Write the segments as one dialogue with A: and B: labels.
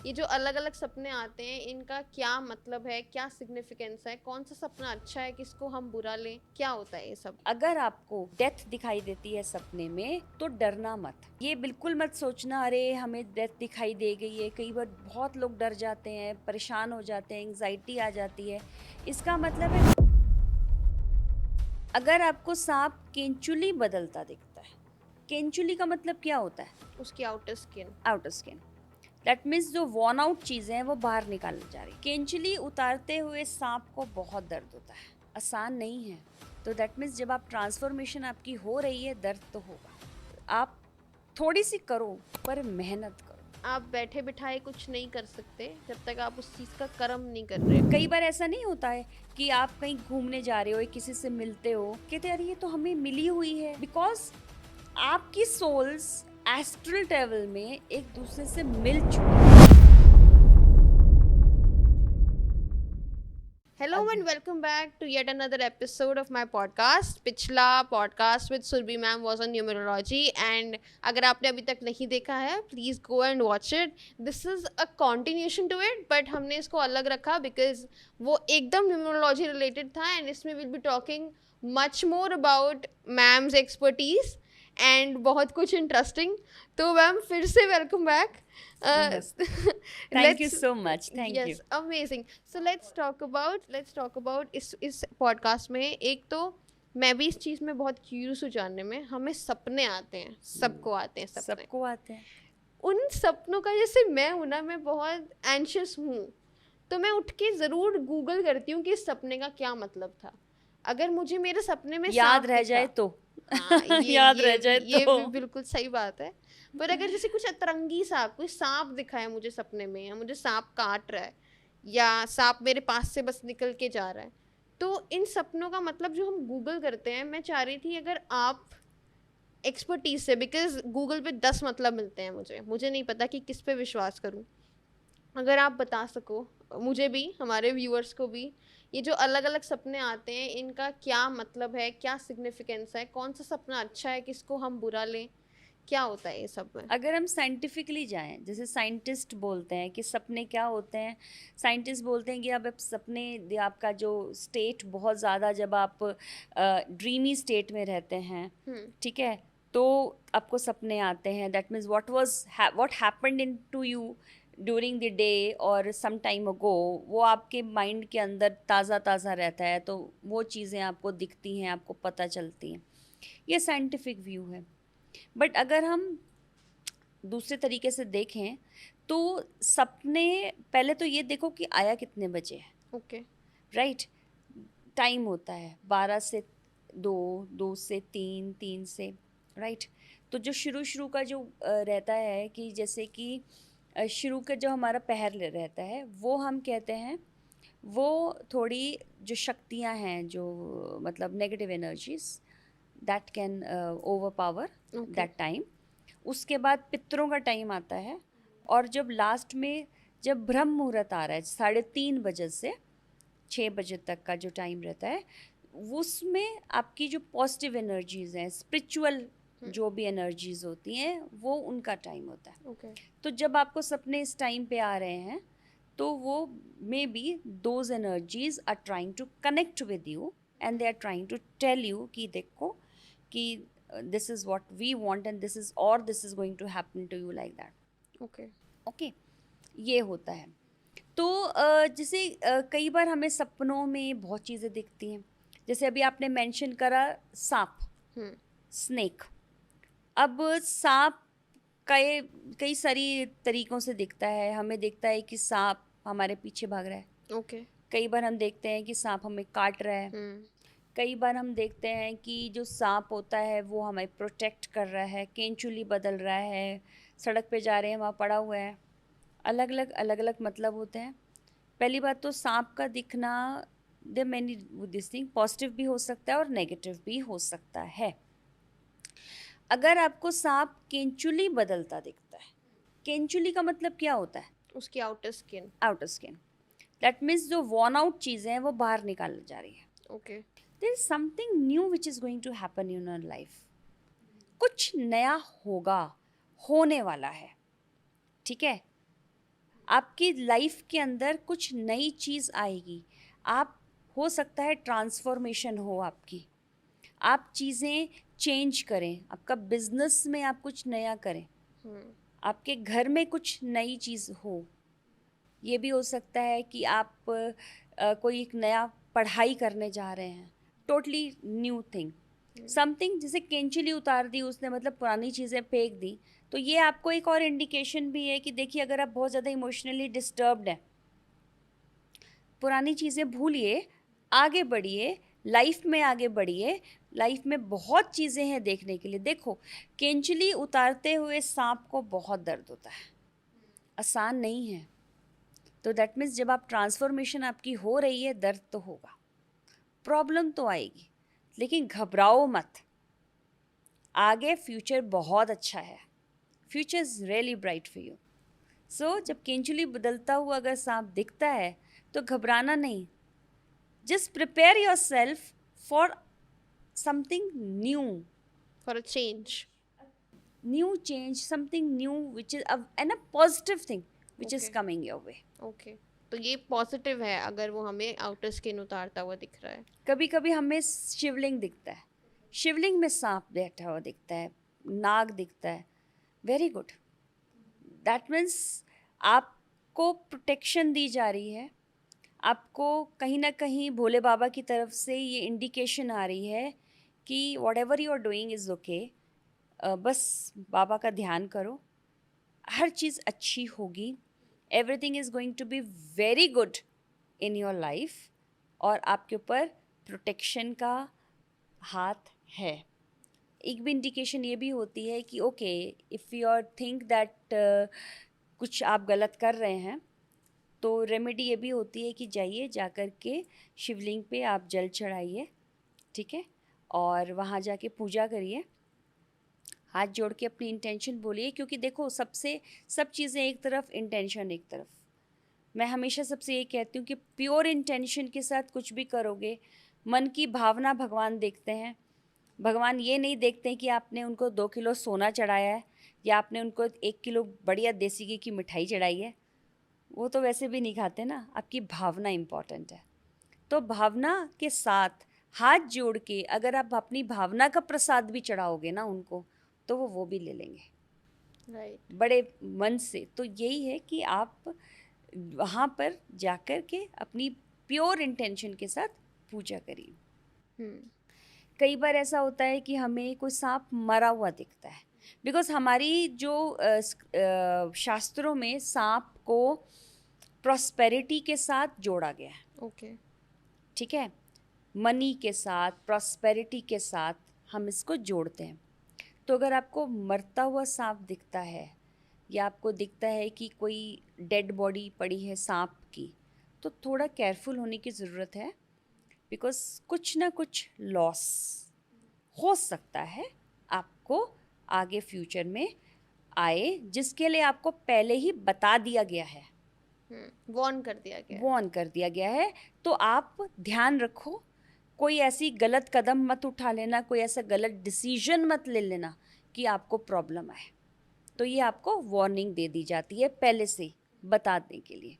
A: ये जो अलग अलग सपने आते हैं इनका क्या मतलब है, क्या सिग्निफिकेंस है, कौन सा सपना अच्छा है, किसको हम बुरा लें, क्या होता है ये सब?
B: अगर आपको डेथ दिखाई देती है सपने में तो डरना मत। ये बिल्कुल मत सोचना अरे हमें डेथ दिखाई दे गई है। कई बार बहुत लोग डर जाते हैं, परेशान हो जाते हैं, एंग्जाइटी आ जाती है। इसका मतलब है अगर आपको सांप केंचुली बदलता दिखता है, केंचुली का मतलब क्या होता है?
A: उसकी outer skin.
B: Outer skin. That means जो वॉर्न आउट चीजें हैं वो बाहर निकाल जा रही। केंचुली उतारते हुए सांप को बहुत दर्द होता है, आसान नहीं है। तो दैट मीन्स जब आप ट्रांसफॉर्मेशन आपकी हो रही है, दर्द तो होगा। आप थोड़ी सी करो पर मेहनत करो।
A: आप बैठे बिठाए कुछ नहीं कर सकते जब तक आप उस चीज का कर्म नहीं कर रहे।
B: कई बार ऐसा नहीं होता है कि आप कहीं घूमने जा रहे हो, किसी से मिलते हो, कहते अरे ये तो हमें मिली हुई है। बिकॉज आपकी सोल्स एस्ट्रल ट्रेवल में एक दूसरे से मिल चुकी है।
A: Hello and welcome back to yet another episode of my podcast. पिछला podcast with Surabhi ma'am was on numerology and अगर आपने अभी तक नहीं देखा है please go and watch it. This is a continuation to it but हमने इसको अलग रखा because वो एकदम numerology related था and इसमें we'll be talking much more about ma'am's expertise and बहुत कुछ interesting. तो मैम फिर से welcome back.
B: Thank you
A: Let's
B: so much. Thank you.
A: yes amazing. So let's talk about इस पॉडकास्ट में एक तो मैं भी इस चीज में बहुत क्यूरियस हूँ जानने में। हमें सपने आते हैं, सबको आते हैं सपने।
B: सबको आते हैं।
A: उन सपनों का जैसे मैं हूँ ना, मैं बहुत एंशियस हूँ तो मैं उठ के जरूर गूगल करती हूँ कि इस सपने का क्या मतलब था। अगर मुझे मेरे सपने में
B: याद
A: सांप
B: रह
A: दिखा,
B: जाए तो
A: हाँ
B: याद रह जाए
A: ये
B: तो
A: भी बिल्कुल सही बात है। पर अगर जैसे कुछ अतरंगी सा कोई सांप दिखा है मुझे सपने में, या मुझे सांप काट रहा है, या सांप मेरे पास से बस निकल के जा रहा है, तो इन सपनों का मतलब जो हम गूगल करते हैं, मैं चाह रही थी अगर आप एक्सपर्टीज से, बिकॉज गूगल पे 10 मतलब मिलते हैं, मुझे नहीं पता कि किस पे विश्वास करूं। अगर आप बता सको मुझे भी, हमारे व्यूअर्स को भी, ये जो अलग अलग सपने आते हैं इनका क्या मतलब है, क्या सिग्निफिकेंस है, कौन सा सपना अच्छा है, किसको हम बुरा लें, क्या होता है ये सब में?
B: अगर हम साइंटिफिकली जाएं, जैसे साइंटिस्ट बोलते हैं कि सपने क्या होते हैं। साइंटिस्ट बोलते हैं कि अब सपने, आपका जो स्टेट बहुत ज़्यादा, जब आप ड्रीमी स्टेट में रहते हैं, ठीक है, तो आपको सपने आते हैं। That means what happened in to you during the day और सम टाइम अगो, वो आपके माइंड के अंदर ताज़ा ताज़ा रहता है, तो वो चीज़ें आपको दिखती हैं, आपको पता चलती हैं। ये साइंटिफिक व्यू है। बट अगर हम दूसरे तरीके से देखें तो सपने, पहले तो ये देखो कि आया कितने बजे है।
A: ओके।
B: राइट। टाइम होता है 12 से 2, 2 से 3, 3 से, राइट। तो जो शुरू शुरू का जो रहता है कि जैसे कि शुरू का जो हमारा पहर रहता है, वो हम कहते हैं वो थोड़ी जो शक्तियां हैं, जो मतलब negative energies, that can over power that time. उसके बाद पितरों का टाइम आता है, और जब लास्ट में जब ब्रह्म मुहूर्त आ रहा है 3:30 बजे से 6 बजे तक का जो टाइम रहता है, उसमें आपकी जो पॉजिटिव एनर्जीज हैं, स्पिरिचुअल जो भी एनर्जीज होती हैं, वो उनका टाइम होता है।
A: ओके।
B: तो जब आपको सपने इस टाइम पे आ रहे हैं, तो वो maybe those energies are trying to connect with you and they are trying to tell you कि देखो कि this is what we want and this is going to happen to you like that.
A: Okay.
B: Okay, ये होता है। तो जैसे कई बार हमें सपनों में बहुत चीज़ें दिखती हैं। जैसे अभी आपने मेंशन करा सांप, स्नेक। अब सांप कई कई सारी तरीक़ों से दिखता है। हमें दिखता है कि सांप हमारे पीछे भाग रहा है।
A: ओके।
B: कई बार हम देखते हैं कि सांप हमें काट रहा है। कई बार हम देखते हैं कि जो सांप होता है वो हमें प्रोटेक्ट कर रहा है, केंचुली बदल रहा है, सड़क पे जा रहे हैं वहाँ पड़ा हुआ है। अलग अलग मतलब होते हैं। पहली बात तो सांप का दिखना, दे मैनी दिस थिंग, पॉजिटिव भी हो सकता है और नेगेटिव भी हो सकता है। अगर आपको सांप केंचुली बदलता दिखता है, केंचुली का मतलब क्या होता है?
A: उसकी outer skin.
B: Outer skin. That means जो वॉर्न आउट चीज़ें हैं वो बाहर निकाल जा रही है।
A: Okay.
B: There is something new which is going to happen in your life. कुछ नया होगा, होने वाला है, ठीक है। आपकी लाइफ के अंदर कुछ नई चीज़ आएगी। आप, हो सकता है ट्रांसफॉर्मेशन हो आपकी, आप चीज़ें चेंज करें, आपका बिजनेस में आप कुछ नया करें, आपके घर में कुछ नई चीज़ हो। ये भी हो सकता है कि आप कोई एक नया पढ़ाई करने जा रहे हैं, टोटली न्यू थिंग, समथिंग। जैसे केंचुली उतार दी उसने, मतलब पुरानी चीज़ें फेंक दी, तो ये आपको एक और इंडिकेशन भी है कि देखिए अगर आप बहुत ज़्यादा इमोशनली डिस्टर्ब्ड हैं, पुरानी चीज़ें भूलिए, आगे बढ़िए, लाइफ में आगे बढ़िए। लाइफ में बहुत चीज़ें हैं देखने के लिए। देखो, केंचुली उतारते हुए सांप को बहुत दर्द होता है, आसान नहीं है। तो दैट मीन्स जब आप ट्रांसफॉर्मेशन आपकी हो रही है, दर्द तो होगा, प्रॉब्लम तो आएगी, लेकिन घबराओ मत, आगे फ्यूचर बहुत अच्छा है, future is really bright for you. So जब केंचुली बदलता हुआ अगर सांप दिखता है तो घबराना नहीं, just prepare your self for something new,
A: for a change.
B: New change, something new which is an a positive thing which is
A: Okay.
B: Coming your way.
A: Okay, तो ये पॉजिटिव है अगर वो हमें आउटर स्किन उतारता हुआ दिख रहा है।
B: कभी कभी हमें शिवलिंग दिखता है, शिवलिंग में सांप बैठा हुआ दिखता है, नाग दिखता है, वेरी गुड, दैट मीन्स आपको प्रोटेक्शन दी जा रही है, आपको कहीं ना कहीं भोले बाबा की तरफ से ये इंडिकेशन आ रही है कि whatever you are doing is okay, बस बाबा का ध्यान करो, हर चीज़ अच्छी होगी, everything is going to be very good in your life, और आपके ऊपर प्रोटेक्शन का हाथ है। एक भी इंडिकेशन ये भी होती है कि okay, if you are think that कुछ आप गलत कर रहे हैं, तो रेमेडी ये भी होती है कि जाइए, जा कर के शिवलिंग पे आप जल चढ़ाइए, ठीक है, और वहाँ जाके पूजा करिए, हाथ जोड़ के अपनी इंटेंशन बोलिए, क्योंकि देखो सब चीज़ें एक तरफ, इंटेंशन एक तरफ। मैं हमेशा सबसे ये कहती हूँ कि प्योर इंटेंशन के साथ कुछ भी करोगे, मन की भावना भगवान देखते हैं। भगवान ये नहीं देखते हैं कि आपने उनको 2 किलो सोना चढ़ाया है या आपने उनको 1 किलो बढ़िया देसी घी की मिठाई चढ़ाई है, वो तो वैसे भी नहीं खाते ना, आपकी भावना इम्पॉर्टेंट है। तो भावना के साथ हाथ जोड़ के अगर आप अपनी भावना का प्रसाद भी चढ़ाओगे ना उनको, तो वो भी ले लेंगे
A: राइट।
B: बड़े मन से। तो यही है कि आप वहाँ पर जाकर के अपनी प्योर इंटेंशन के साथ पूजा करिए। कई बार ऐसा होता है कि हमें कोई सांप मरा हुआ दिखता है, बिकॉज हमारी जो शास्त्रों में सांप को प्रॉस्पेरिटी के साथ जोड़ा गया है,
A: ओके।
B: ठीक है, मनी के साथ, प्रॉस्पेरिटी के साथ हम इसको जोड़ते हैं। तो अगर आपको मरता हुआ सांप दिखता है या आपको दिखता है कि कोई डेड बॉडी पड़ी है सांप की, तो थोड़ा केयरफुल होने की ज़रूरत है, बिकॉज कुछ ना कुछ लॉस हो सकता है आपको आगे फ्यूचर में आए, जिसके लिए आपको पहले ही बता दिया गया है,
A: वॉर्न कर दिया गया है।
B: वॉर्न कर दिया गया है। तो आप ध्यान रखो, कोई ऐसी गलत कदम मत उठा लेना, कोई ऐसा गलत डिसीजन मत ले लेना कि आपको प्रॉब्लम आए। तो ये आपको वार्निंग दे दी जाती है पहले से बताने के लिए,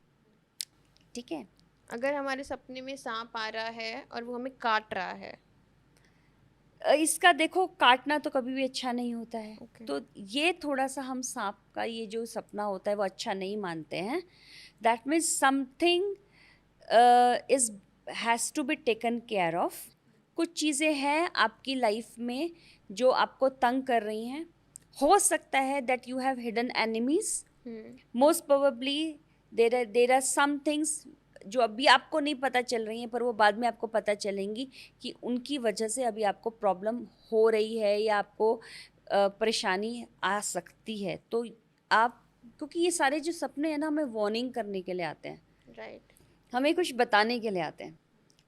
B: ठीक है।
A: अगर हमारे सपने में सांप आ रहा है और वो हमें काट रहा है,
B: इसका देखो, काटना तो कभी भी अच्छा नहीं होता है।
A: Okay.
B: तो ये थोड़ा सा हम सांप का ये जो सपना होता है वो अच्छा नहीं मानते हैं। That means something is has to be taken care of. कुछ चीज़ें हैं आपकी लाइफ में जो आपको तंग कर रही हैं। हो सकता है that you have hidden enemies, most probably there are some things जो अभी आपको नहीं पता चल रही हैं, पर वो बाद में आपको पता चलेंगी कि उनकी वजह से अभी आपको प्रॉब्लम हो रही है या आपको परेशानी आ सकती है। तो आप, क्योंकि ये सारे जो सपने हैं ना, हमें वार्निंग करने के लिए आते हैं,
A: राइट।
B: हमें कुछ बताने के लिए आते हैं।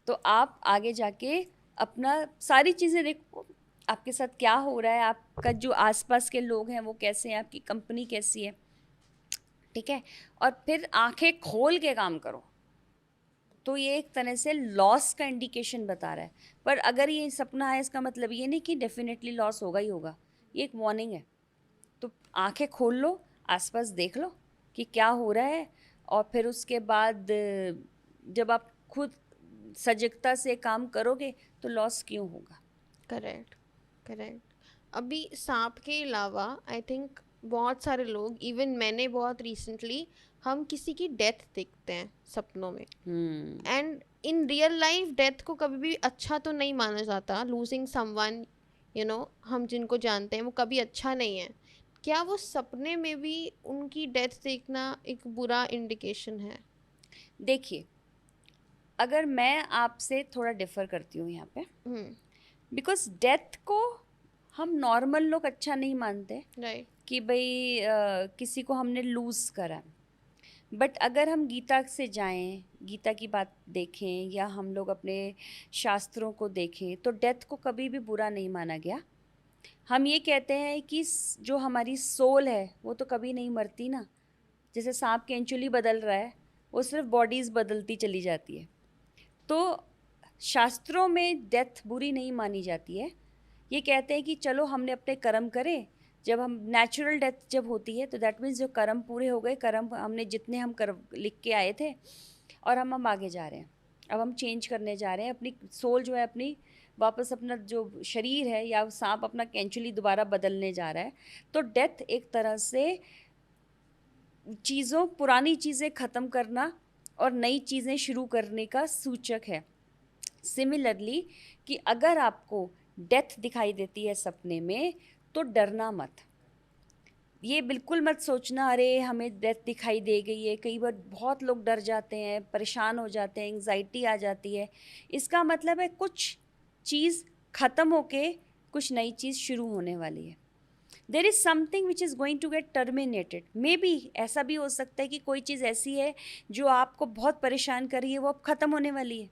B: तो आप आगे जाके अपना सारी चीज़ें देखो, आपके साथ क्या हो रहा है, आपका जो आसपास के लोग हैं वो कैसे हैं, आपकी कंपनी कैसी है, ठीक है, और फिर आंखें खोल के काम करो। तो ये एक तरह से लॉस का इंडिकेशन बता रहा है। पर अगर ये सपना है, इसका मतलब ये नहीं कि डेफिनेटली लॉस होगा ही होगा, ये एक वार्निंग है। तो आंखें खोल लो, आसपास देख लो कि क्या हो रहा है, और फिर उसके बाद जब आप खुद सजगता से काम करोगे तो लॉस क्यों होगा?
A: Correct, correct. अभी सांप के अलावा आई थिंक बहुत सारे लोग, इवन मैंने बहुत रिसेंटली, हम किसी की डेथ देखते हैं सपनों में, and in real life death को कभी भी अच्छा तो नहीं माना जाता। लूजिंग समवन, हम जिनको जानते हैं वो कभी अच्छा नहीं है। क्या वो सपने में भी उनकी डेथ देखना एक बुरा इंडिकेशन है?
B: देखिए, अगर मैं आपसे थोड़ा डिफर करती हूँ यहाँ पे, बिकॉज डेथ को हम नॉर्मल लोग अच्छा नहीं मानते
A: राइट।
B: कि भाई किसी को हमने लूज़ करा। बट अगर हम गीता से जाएं, गीता की बात देखें, या हम लोग अपने शास्त्रों को देखें, तो डेथ को कभी भी बुरा नहीं माना गया। हम ये कहते हैं कि जो हमारी सोल है वो तो कभी नहीं मरती ना। जैसे सांप केंचुली बदल रहा है, वो सिर्फ बॉडीज़ बदलती चली जाती है। तो शास्त्रों में डेथ बुरी नहीं मानी जाती है। ये कहते हैं कि चलो हमने अपने कर्म करे। जब हम नेचुरल डेथ जब होती है तो दैट मीन्स जो कर्म पूरे हो गए, कर्म हमने जितने हम कर लिख के आए थे, और हम आगे जा रहे हैं। अब हम चेंज करने जा रहे हैं, अपनी सोल जो है अपनी वापस अपना जो शरीर है, या सांप अपना कैंचुली दोबारा बदलने जा रहा है। तो डेथ एक तरह से चीज़ों, पुरानी चीज़ें ख़त्म करना और नई चीज़ें शुरू करने का सूचक है। सिमिलरली कि अगर आपको डेथ दिखाई देती है सपने में तो डरना मत। ये बिल्कुल मत सोचना अरे हमें डेथ दिखाई दे गई है। कई बार बहुत लोग डर जाते हैं, परेशान हो जाते हैं, एंग्जाइटी आ जाती है। इसका मतलब है कुछ चीज़ ख़त्म होके कुछ नई चीज़ शुरू होने वाली है। There is something which is going to get terminated. Maybe ऐसा भी हो सकता है कि कोई चीज़ ऐसी है जो आपको बहुत परेशान कर रही है, वो अब ख़त्म होने वाली है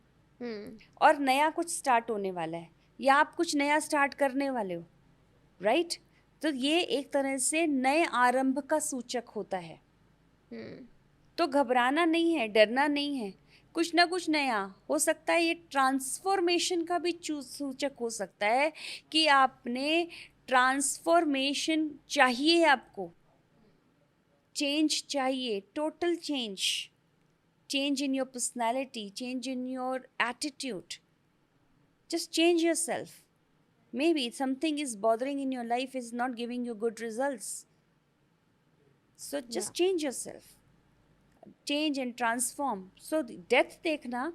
B: और नया कुछ स्टार्ट होने वाला है, या आप कुछ नया स्टार्ट करने वाले हो, राइट? तो ये एक तरह से नए आरंभ का सूचक होता है। तो घबराना नहीं है, डरना नहीं है। कुछ ना कुछ नया हो सकता है। ये ट्रांसफॉर्मेशन का भी सूचक हो सकता है कि आपने ट्रांसफॉर्मेशन चाहिए, आपको चेंज चाहिए, total change, change in your personality, change in your attitude. Just change yourself. Maybe something is bothering in your life, is not giving you good results. So just change yourself. Change and transform. So death देखना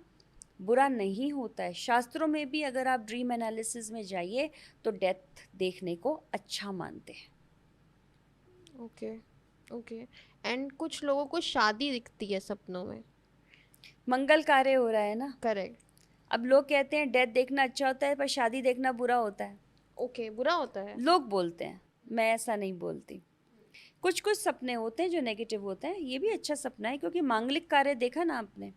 B: बुरा नहीं होता है। शास्त्रों में भी अगर आप ड्रीम एनालिसिस में जाइए तो डेथ देखने को अच्छा मानते हैं।
A: Okay, okay. एंड कुछ लोगों को शादी दिखती है सपनों में।
B: मंगल कार्य हो रहा है ना।
A: करेक्ट।
B: अब लोग कहते हैं डेथ देखना अच्छा होता है पर शादी देखना बुरा होता है।
A: ओके, बुरा होता है।
B: लोग बोलते हैं, मैं ऐसा नहीं बोलती। कुछ कुछ सपने होते हैं जो नेगेटिव होते हैं। ये भी अच्छा सपना है क्योंकि मांगलिक कार्य देखा ना आपने।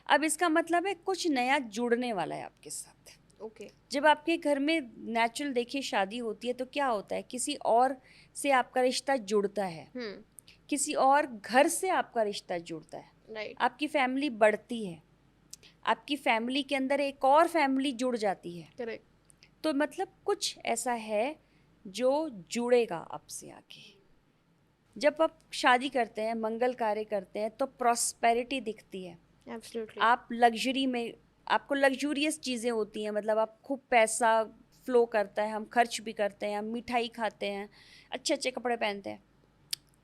B: अब इसका मतलब है कुछ नया जुड़ने वाला है आपके साथ।
A: ओके।
B: जब आपके घर में नेचुरल देखिए शादी होती है तो क्या होता है, किसी और से आपका रिश्ता जुड़ता है, किसी और घर से आपका रिश्ता जुड़ता है,
A: राइट।
B: आपकी फैमिली बढ़ती है, आपकी फैमिली के अंदर एक और फैमिली जुड़ जाती है।
A: करेक्ट।
B: तो मतलब कुछ ऐसा है जो जुड़ेगा आपसे आके। जब आप शादी करते हैं, मंगल कार्य करते हैं, तो प्रॉस्पेरिटी दिखती है।
A: एब्सोल्युटली।
B: आप लग्जरी में, आपको लग्जूरियस चीज़ें होती हैं, मतलब आप खूब पैसा फ्लो करता है, हम खर्च भी करते हैं, हम मिठाई खाते हैं, अच्छे अच्छे कपड़े पहनते हैं,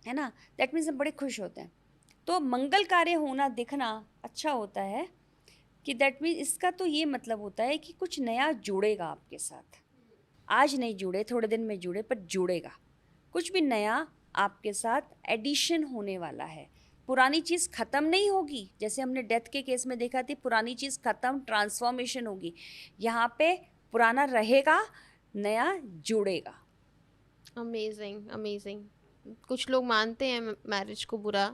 B: है ना। दैट मीन्स हम बड़े खुश होते हैं। तो मंगल कार्य होना दिखना अच्छा होता है कि दैट मीन्स इसका तो ये मतलब होता है कि कुछ नया जुड़ेगा आपके साथ। आज नहीं जुड़े, थोड़े दिन में जुड़े, पर जुड़ेगा कुछ भी नया आपके साथ। एडिशन होने वाला है। पुरानी चीज़ ख़त्म नहीं होगी, जैसे हमने डेथ के केस में देखा थी, पुरानी चीज़ ख़त्म, ट्रांसफॉर्मेशन होगी। यहाँ पे पुराना रहेगा, नया जुड़ेगा।
A: Amazing, amazing. कुछ लोग मानते हैं मैरिज को बुरा,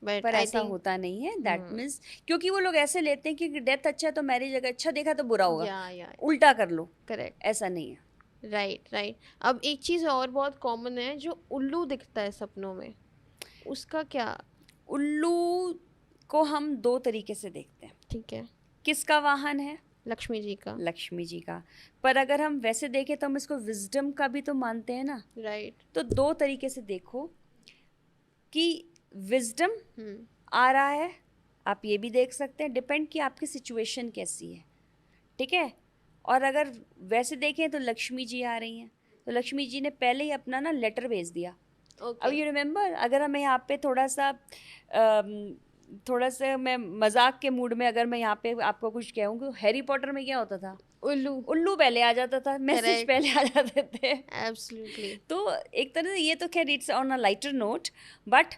A: बट
B: पर ऐसा होता नहीं है। दैट मीन्स क्योंकि वो लोग ऐसे लेते हैं कि डेथ अच्छा है तो मैरिज अगर अच्छा देखा तो बुरा होगा, उल्टा कर लो।
A: करेक्ट।
B: ऐसा नहीं है।
A: Right, right. अब एक चीज़ और बहुत कॉमन है, जो उल्लू दिखता है सपनों में, उसका क्या?
B: उल्लू को हम दो तरीके से देखते हैं।
A: ठीक है।
B: किसका वाहन है?
A: लक्ष्मी जी का।
B: लक्ष्मी जी का। पर अगर हम वैसे देखें तो हम इसको विजडम का भी तो मानते हैं ना।
A: राइट।
B: तो दो तरीके से देखो कि विजडम आ रहा है, आप ये भी देख सकते हैं, डिपेंड कि आपकी सिचुएशन कैसी है, ठीक है। और अगर वैसे देखें तो लक्ष्मी जी आ रही हैं, तो लक्ष्मी जी ने पहले ही अपना ना लेटर भेज दिया। अब
A: ओके।
B: यू रिमेंबर, अगर हमें यहाँ पे थोड़ा सा मैं मजाक के मूड में अगर मैं यहाँ पे आपको कुछ कहूँ, कि हैरी पॉटर में क्या होता था,
A: उल्लू।
B: उल्लू पहले आ जाता था, मैसेज
A: करेक्ट।
B: पहले आ जाते थे।
A: एब्सोल्युटली।
B: तो एक तरह से ये तो खैर it's on a lighter note, but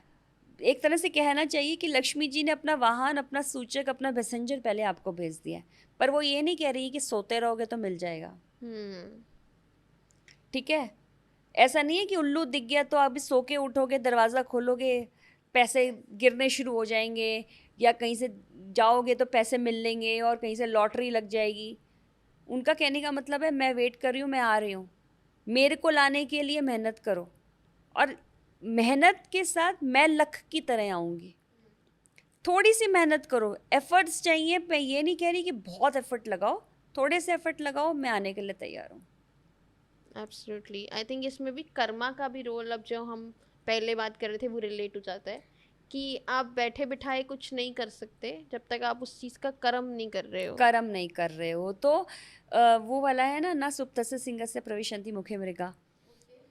B: एक तरह से कहना चाहिए कि लक्ष्मी जी ने अपना वाहन, अपना सूचक, अपना पैसेंजर पहले आपको भेज दिया है। पर वो ये नहीं कह रही कि सोते रहोगे तो मिल जाएगा, ठीक है। ऐसा नहीं है कि उल्लू दिख गया तो अभी सो के उठोगे, दरवाज़ा खोलोगे, पैसे गिरने शुरू हो जाएंगे, या कहीं से जाओगे तो पैसे मिल लेंगे, और कहीं से लॉटरी लग जाएगी। उनका कहने का मतलब है मैं वेट कर रही हूँ, मैं आ रही हूँ, मेरे को लाने के लिए मेहनत करो, और मेहनत के साथ मैं लख की तरह आऊँगी। थोड़ी सी मेहनत करो, एफर्ट्स चाहिए। मैं ये नहीं कह रही कि बहुत एफर्ट लगाओ, थोड़े से एफर्ट लगाओ, मैं आने के लिए तैयार हूँ।
A: एब्सोल्युटली। आई थिंक इसमें भी कर्मा का भी रोल, अब जो हम पहले बात कर रहे थे वो रिलेट हो जाता है कि आप बैठे बिठाए कुछ नहीं कर सकते जब तक आप उस चीज़ का कर्म नहीं कर रहे हो।
B: कर्म नहीं कर रहे हो तो वो वाला है ना, ना सुप्तस्य सिंहस्य प्रविशन्ति मुखे मृगा।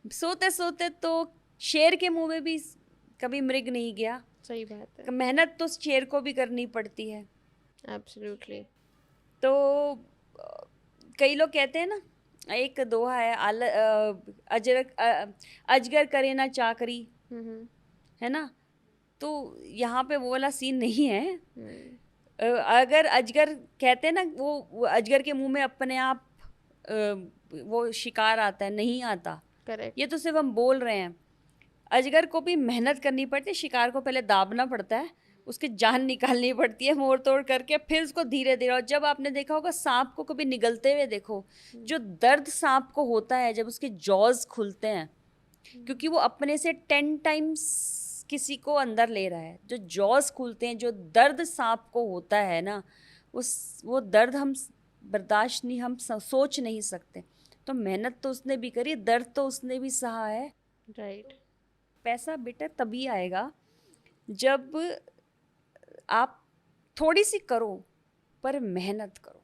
B: सोते सोते तो शेर के मुंह में भी कभी मृग नहीं गया।
A: सही बात है।
B: मेहनत तो शेर को भी करनी पड़ती है।
A: एब्सोल्युटली।
B: तो कई लोग कहते हैं ना, एक दोहा है, अजगर करे ना चाकरी, है ना। तो यहाँ पे वो वाला सीन नहीं है। अगर अजगर कहते हैं ना, वो अजगर के मुंह में अपने आप वो शिकार आता है, नहीं आता।
A: करेक्ट।
B: ये तो सिर्फ हम बोल रहे हैं। अजगर को भी मेहनत करनी पड़ती है, शिकार को पहले दाबना पड़ता है, उसकी जान निकालनी पड़ती है मोड़ तोड़ करके, फिर उसको धीरे धीरे। और जब आपने देखा होगा सांप को कभी निगलते हुए देखो, जो दर्द सांप को होता है जब उसके जॉज खुलते हैं, क्योंकि वो अपने से 10 टाइम्स किसी को अंदर ले रहा है, जो जॉज खुलते हैं, जो दर्द सांप को होता है ना, वो दर्द हम बर्दाश्त नहीं, हम सोच नहीं सकते। तो मेहनत तो उसने भी करी, दर्द तो उसने भी सहा है।
A: राइट।
B: पैसा बेटा तभी आएगा जब आप थोड़ी सी करो, पर मेहनत करो।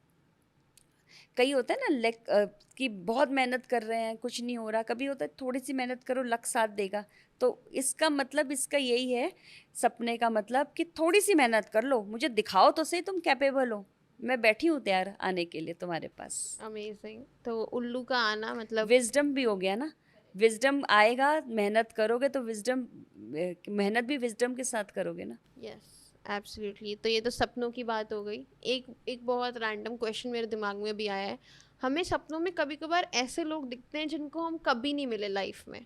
B: कई होता है ना कि बहुत मेहनत कर रहे हैं, कुछ नहीं हो रहा। कभी होता है थोड़ी सी मेहनत करो, लक साथ देगा। तो इसका मतलब, इसका यही है सपने का मतलब, कि थोड़ी सी मेहनत कर लो, मुझे दिखाओ तो सही तुम कैपेबल हो, मैं बैठी हूँ तैयार आने के लिए तुम्हारे पास।
A: अमेजिंग। तो उल्लू का आना मतलब
B: विजडम भी हो गया ना, विजडम आएगा, मेहनत करोगे तो विजडम, मेहनत भी विजडम के साथ करोगे ना।
A: Yes absolutely. तो ये तो सपनों की बात हो गई। एक बहुत रैंडम क्वेश्चन मेरे दिमाग में भी आया है। हमें सपनों में कभी कभार ऐसे लोग दिखते हैं जिनको हम कभी नहीं मिले लाइफ में।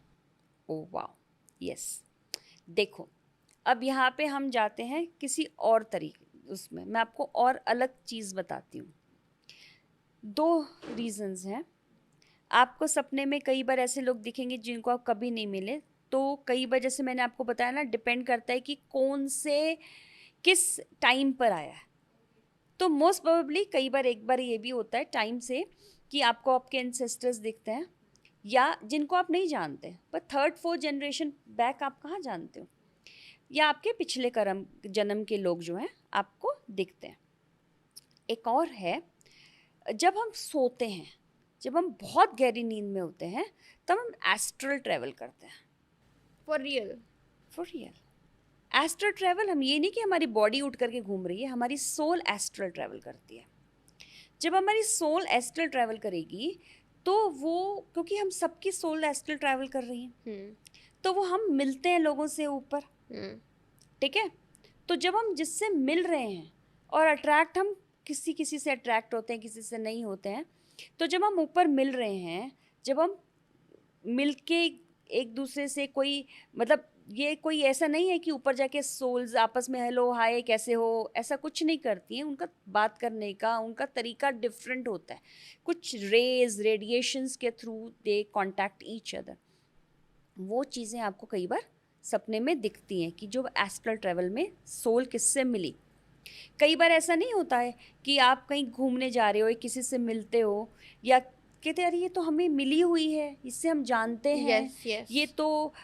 B: ओ वाह, यस। देखो, अब यहाँ पे हम जाते हैं किसी और तरीके, उसमें मैं आपको और अलग चीज़ बताती हूँ। 2 रीजंस हैं। आपको सपने में कई बार ऐसे लोग दिखेंगे जिनको आप कभी नहीं मिले। तो कई बार, जैसे मैंने आपको बताया ना, डिपेंड करता है कि कौन से किस टाइम पर आया है। तो मोस्ट प्रोबेबली कई बार, एक बार ये भी होता है टाइम से, कि आपको आपके एंसेस्टर्स दिखते हैं, या जिनको आप नहीं जानते, पर 3rd 4th जनरेशन बैक आप कहाँ जानते हो, या आपके पिछले कर्म जन्म के लोग जो हैं आपको दिखते हैं। एक और है, जब हम सोते हैं, जब हम बहुत गहरी नींद में होते हैं, तब हम एस्ट्रल ट्रैवल करते हैं।
A: For real.
B: For real astral travel, हम ये नहीं कि हमारी बॉडी उठ करके घूम रही है, हमारी सोल एस्ट्रल ट्रैवल करती है। जब हमारी सोल एस्ट्रल ट्रैवल करेगी तो वो, क्योंकि हम सबकी सोल एस्ट्रल ट्रैवल कर रही हैं, तो वो हम मिलते हैं लोगों से ऊपर, ठीक है। तो जब हम जिससे मिल रहे हैं, और अट्रैक्ट हम किसी किसी से अट्रैक्ट होते हैं, किसी से नहीं होते हैं, तो जब हम ऊपर मिल रहे हैं, जब हम मिल के एक दूसरे से, कोई मतलब ये कोई ऐसा नहीं है कि ऊपर जाके सोल्स आपस में हेलो हाय कैसे हो, ऐसा कुछ नहीं करती हैं। उनका बात करने का, उनका तरीका डिफरेंट होता है। कुछ रेज, रेडिएशंस के थ्रू दे कॉन्टैक्ट ईच अदर। वो चीज़ें आपको कई बार सपने में दिखती हैं कि जो एस्ट्रल ट्रैवल में सोल किससे मिली। कई बार ऐसा नहीं होता है कि आप कहीं घूमने जा रहे हो, किसी से मिलते हो, या कहते यार ये तो हमें मिली हुई है, इससे हम जानते हैं,
A: yes, yes.
B: ये तो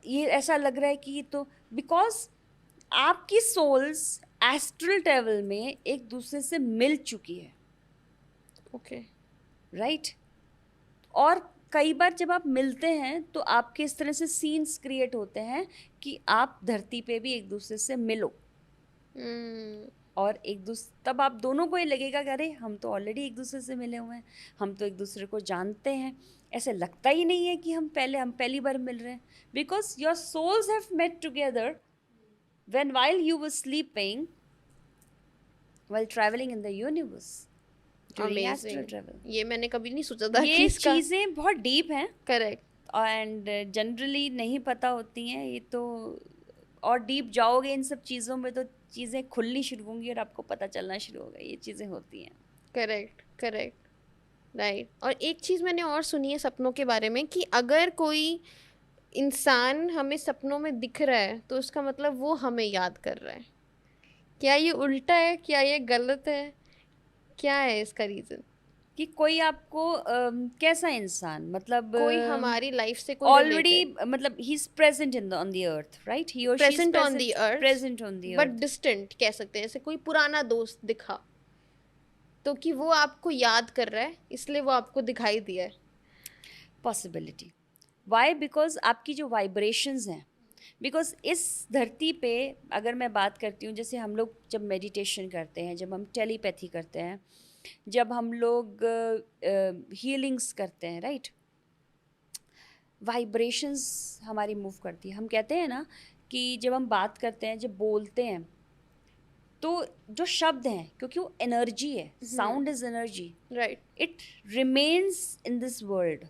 B: ये ऐसा लग रहा है कि ये तो, बिकॉज आपकी सोल्स एस्ट्रल ट्रैवल में एक दूसरे से मिल चुकी है,
A: ओके
B: राइट? और कई बार जब आप मिलते हैं तो आपके इस तरह से सीन्स क्रिएट होते हैं कि आप धरती पे भी एक दूसरे से मिलो, और तब आप दोनों को ये लगेगा कि अरे हम तो ऑलरेडी एक दूसरे से मिले हुए हैं, हम तो एक दूसरे को जानते हैं। ऐसे लगता ही नहीं है कि हम पहली बार मिल रहे हैं, because your souls have met together when while you were sleeping, while travelling in the universe during astral travel.
A: ये मैंने कभी नहीं सोचा था कि
B: ये
A: इसका
B: चीज़ें बहुत डीप हैं
A: करेक्ट
B: एंड जनरली नहीं पता होती हैं ये तो, और डीप जाओगे इन सब चीज़ों में तो चीज़ें खुलनी शुरू होंगी और आपको पता चलना शुरू होगा, ये चीज़ें होती हैं।
A: Correct correct right. और एक चीज़ मैंने और सुनी है सपनों के बारे में कि अगर कोई इंसान हमें सपनों में दिख रहा है तो उसका मतलब वो हमें याद कर रहा है। क्या ये उल्टा है, क्या ये गलत है, क्या है इसका रीज़न?
B: कि कोई आपको कैसा इंसान, मतलब
A: कोई हमारी लाइफ से कोई
B: ऑलरेडी, मतलब he is present in on the earth, right? He और she is
A: present on the earth,
B: present on the
A: but
B: earth,
A: distant कह सकते हैं। जैसे कोई पुराना दोस्त दिखा तो कि वो आपको याद कर रहा है इसलिए वो आपको दिखाई दिया है।
B: पॉसिबिलिटी। वाई? बिकॉज आपकी जो वाइब्रेशंस हैं, बिकॉज इस धरती पे अगर मैं बात करती हूँ, जैसे हम लोग जब मेडिटेशन करते हैं, जब हम टेलीपैथी करते हैं, जब हम लोग हीलिंग्स करते हैं, राइट? वाइब्रेशंस हमारी मूव करती है। हम कहते हैं ना कि जब हम बात करते हैं, जब बोलते हैं, तो जो शब्द हैं, क्योंकि वो एनर्जी है, sound is energy,
A: right.
B: It remains in this world.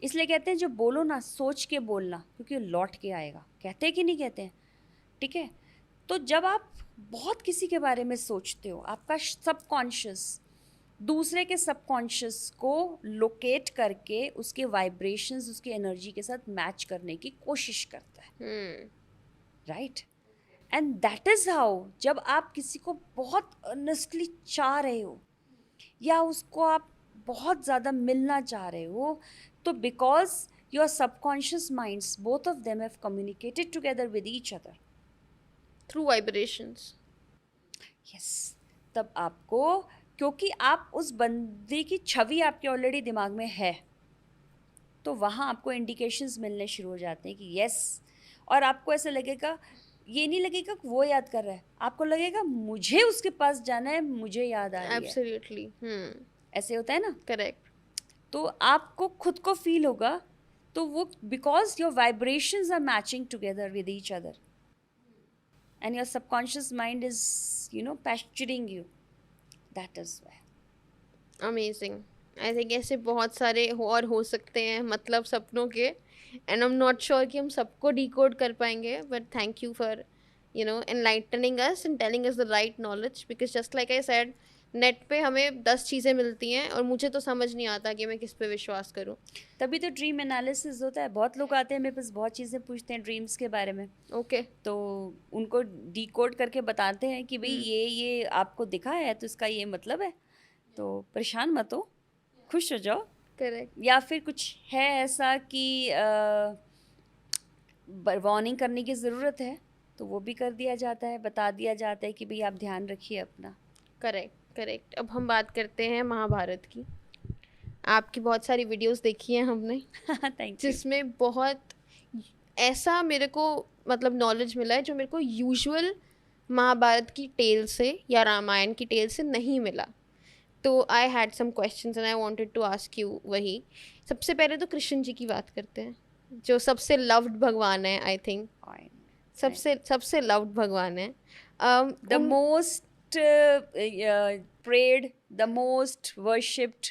B: इसलिए कहते हैं जब बोलो ना, सोच के बोलना, क्योंकि लौट के आएगा। कहते हैं कि नहीं कहते हैं? ठीक है, तो जब आप बहुत किसी के बारे में सोचते हो, आपका सबकॉन्शियस दूसरे के सबकॉन्शियस को लोकेट करके उसके वाइब्रेशंस, उसकी एनर्जी के साथ मैच करने की कोशिश करता है, right? And that is how, जब आप किसी को बहुत अर्नेस्टली चाह रहे हो या उसको आप बहुत ज़्यादा मिलना चाह रहे हो, तो because your subconscious minds, both of them have communicated together with each other
A: through vibrations.
B: Yes, तब आपको, क्योंकि आप उस बंदे की छवि आपके ऑलरेडी दिमाग में है, तो वहाँ आपको इंडिकेशंस मिलने शुरू हो जाते हैं कि यस, और आपको ऐसा लगेगा, ये नहीं लगेगा कि वो याद कर रहा है, आपको लगेगा मुझे उसके पास जाना है, मुझे याद आ रही है।
A: एब्सोल्युटली।
B: ऐसे होता है ना?
A: करेक्ट।
B: तो आपको खुद को फील होगा, तो वो because your vibrations are matching together with each other and your subconscious mind is pestering you, that is why.
A: Amazing. I think ऐसे बहुत सारे और हो सकते हैं मतलब सपनों के, and I am not sure कि हम सबको डिकोड कर पाएंगे, but thank you for enlightening us and telling us the right knowledge, because just like I said, net पे हमें 10 चीज़ें मिलती हैं और मुझे तो समझ नहीं आता कि मैं किस पे विश्वास करूं।
B: तभी तो ड्रीम एनालिसिस होता है। बहुत लोग आते हैं मेरे पास, बहुत चीज़ें पूछते हैं ड्रीम्स के बारे में,
A: ओके।
B: तो उनको डिकोड करके बताते हैं कि भाई ये आपको दिखा है तो इसका ये मतलब है, तो परेशान मत हो, खुश हो जाओ।
A: करेक्ट।
B: या फिर कुछ है ऐसा कि वार्निंग करने की ज़रूरत है, तो वो भी कर दिया जाता है, बता दिया जाता है कि भाई आप ध्यान रखिए अपना।
A: Correct correct. अब हम बात करते हैं महाभारत की। आपकी बहुत सारी वीडियोस देखी हैं हमने
B: थैंक यू।
A: जिसमें बहुत ऐसा मेरे को मतलब नॉलेज मिला है जो मेरे को यूजुअल महाभारत की टेल से या रामायण की टेल से नहीं मिला। तो I had some questions and I wanted to ask you वही। सबसे पहले तो कृष्ण जी की बात करते हैं, जो सबसे लव्ड भगवान है। आई थिंक सबसे लव्ड भगवान है,
B: the most prayed, the most worshipped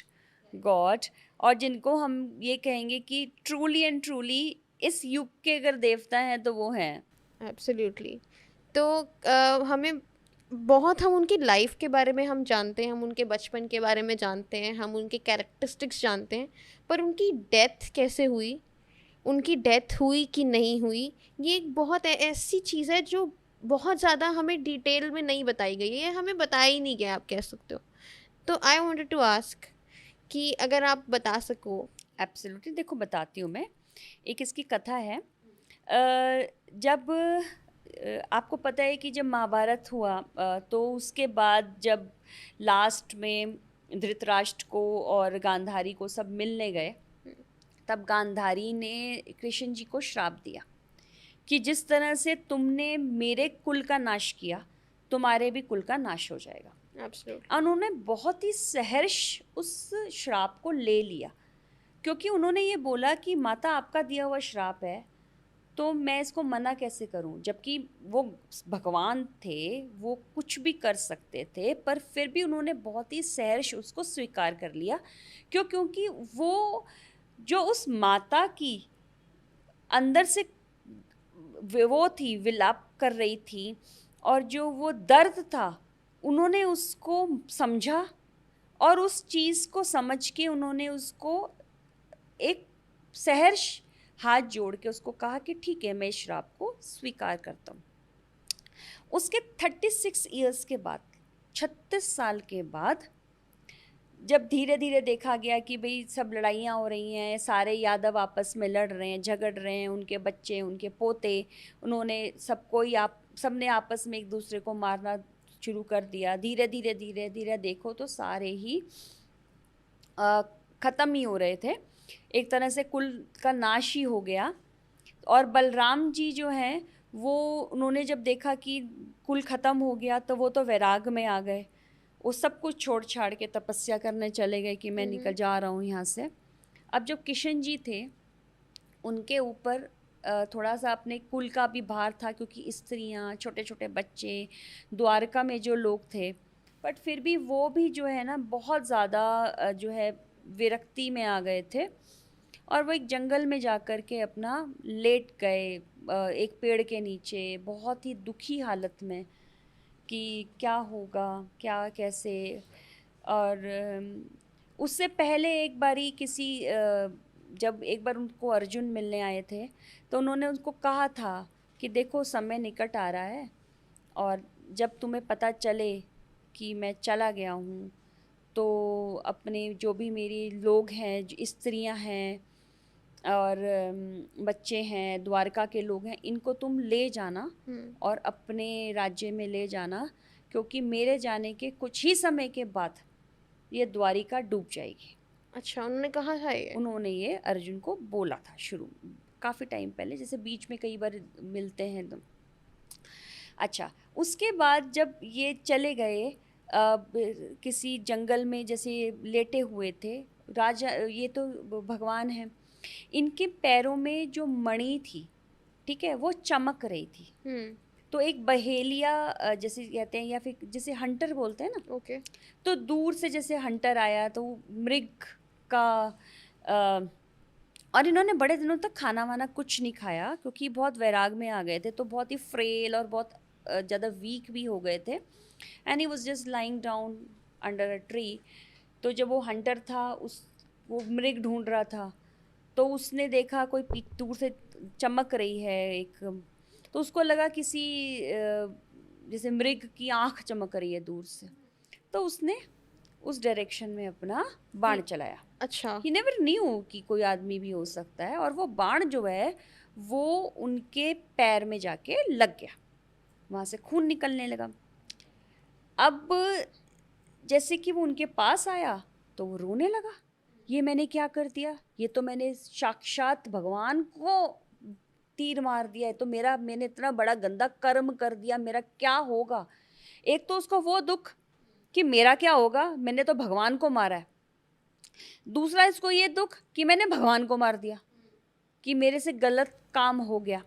B: god, और जिनको हम ये कहेंगे कि ट्रूली एंड ट्रूली इस युग के अगर देवता हैं तो वो हैं।
A: एब्सोल्युटली। तो हमें बहुत, हम उनकी लाइफ के बारे में हम जानते हैं, हम उनके बचपन के बारे में जानते हैं, हम उनके कैरेक्टरिस्टिक्स जानते हैं, पर उनकी डेथ कैसे हुई, उनकी डेथ हुई कि नहीं हुई, ये एक बहुत ऐसी चीज़ है जो बहुत ज़्यादा हमें डिटेल में नहीं बताई गई है, हमें बताया ही नहीं गया, आप कह सकते हो। तो आई वांटेड टू आस्क कि अगर आप बता सको।
B: एब्सोल्युटली, देखो बताती हूँ मैं। एक इसकी कथा है, जब आपको पता है कि जब महाभारत हुआ तो उसके बाद जब लास्ट में धृतराष्ट्र को और गांधारी को सब मिलने गए, तब गांधारी ने कृष्ण जी को श्राप दिया कि जिस तरह से तुमने मेरे कुल का नाश किया, तुम्हारे भी कुल का नाश हो जाएगा।
A: Absolutely.
B: उन्होंने बहुत ही सहर्ष उस श्राप को ले लिया, क्योंकि उन्होंने ये बोला कि माता आपका दिया हुआ श्राप है, तो मैं इसको मना कैसे करूं, जबकि वो भगवान थे, वो कुछ भी कर सकते थे, पर फिर भी उन्होंने बहुत ही सहर्ष उसको स्वीकार कर लिया। क्योंकि वो जो उस माता की अंदर से वो थी, विलाप कर रही थी, और जो वो दर्द था उन्होंने उसको समझा, और उस चीज़ को समझ के उन्होंने उसको एक सहर्ष हाथ जोड़ के उसको कहा कि ठीक है, मैं इस श्राप को स्वीकार करता हूँ। उसके 36 ईयर्स के बाद, 36 साल के बाद, जब धीरे धीरे देखा गया कि भाई सब लड़ाइयाँ हो रही हैं, सारे यादव आपस में लड़ रहे हैं, झगड़ रहे हैं, उनके बच्चे, उनके पोते, उन्होंने सबने आपस में एक दूसरे को मारना शुरू कर दिया। धीरे धीरे धीरे धीरे देखो तो सारे ही ख़त्म ही हो रहे थे, एक तरह से कुल का नाश ही हो गया। और बलराम जी जो हैं वो, उन्होंने जब देखा कि कुल ख़त्म हो गया तो वो तो वैराग में आ गए, वो सब कुछ छोड़ छाड़ के तपस्या करने चले गए कि मैं निकल जा रहा हूँ यहाँ से। अब जो किशन जी थे उनके ऊपर थोड़ा सा अपने कुल का भी भार था, क्योंकि स्त्रियाँ, छोटे छोटे बच्चे, द्वारका में जो लोग थे, बट फिर भी वो भी जो है ना बहुत ज़्यादा जो है विरक्ति में आ गए थे, और वो एक जंगल में जा कर के अपना लेट गए एक पेड़ के नीचे, बहुत ही दुखी हालत में कि क्या होगा, क्या कैसे। और उससे पहले एक बारी जब एक बार उनको अर्जुन मिलने आए थे तो उन्होंने उनको कहा था कि देखो समय निकट आ रहा है, और जब तुम्हें पता चले कि मैं चला गया हूँ तो अपने जो भी मेरी लोग हैं, स्त्रियां हैं और बच्चे हैं, द्वारका के लोग हैं, इनको तुम ले जाना और अपने राज्य में ले जाना, क्योंकि मेरे जाने के कुछ ही समय के बाद ये द्वारिका डूब जाएगी।
A: अच्छा, उन्होंने कहा था ये?
B: उन्होंने ये अर्जुन को बोला था शुरू, काफ़ी टाइम पहले, जैसे बीच में कई बार मिलते हैं एकदम। अच्छा, उसके बाद जब ये चले गए किसी जंगल में, जैसे लेटे हुए थे राजा, ये तो भगवान हैं, इनके पैरों में जो मणि थी, ठीक है, वो चमक रही थी। तो एक बहेलिया जैसे कहते हैं, या फिर जैसे हंटर बोलते हैं ना,
A: ओके।
B: तो दूर से जैसे हंटर आया तो मृग का और इन्होंने बड़े दिनों तक खाना वाना कुछ नहीं खाया, क्योंकि बहुत वैराग में आ गए थे, तो बहुत ही फ्रेल और बहुत ज़्यादा वीक भी हो गए थे। And he was just lying down under a tree. तो जब वो हंटर था, वो मृग ढूंढ रहा था, तो उसने देखा कोई दूर से चमक रही है एक, तो उसको लगा किसी जैसे मृग की आँख चमक रही है दूर से, तो उसने उस डायरेक्शन में अपना बाण चलाया।
A: अच्छा।
B: ही नेवर न्यू कि कोई आदमी भी हो सकता है, और वो बाण जो है वो उनके पैर में जाके लग गया, वहाँ से खून निकलने लगा। अब जैसे कि वो उनके पास आया तो वो रोने लगा, ये मैंने क्या कर दिया, ये तो मैंने साक्षात भगवान को तीर मार दिया है, तो मैंने इतना बड़ा गंदा कर्म कर दिया, मेरा क्या होगा। एक तो उसको वो दुख कि मेरा क्या होगा, मैंने तो भगवान को मारा है। दूसरा इसको ये दुख कि मैंने भगवान को मार दिया, कि मेरे से गलत काम हो गया।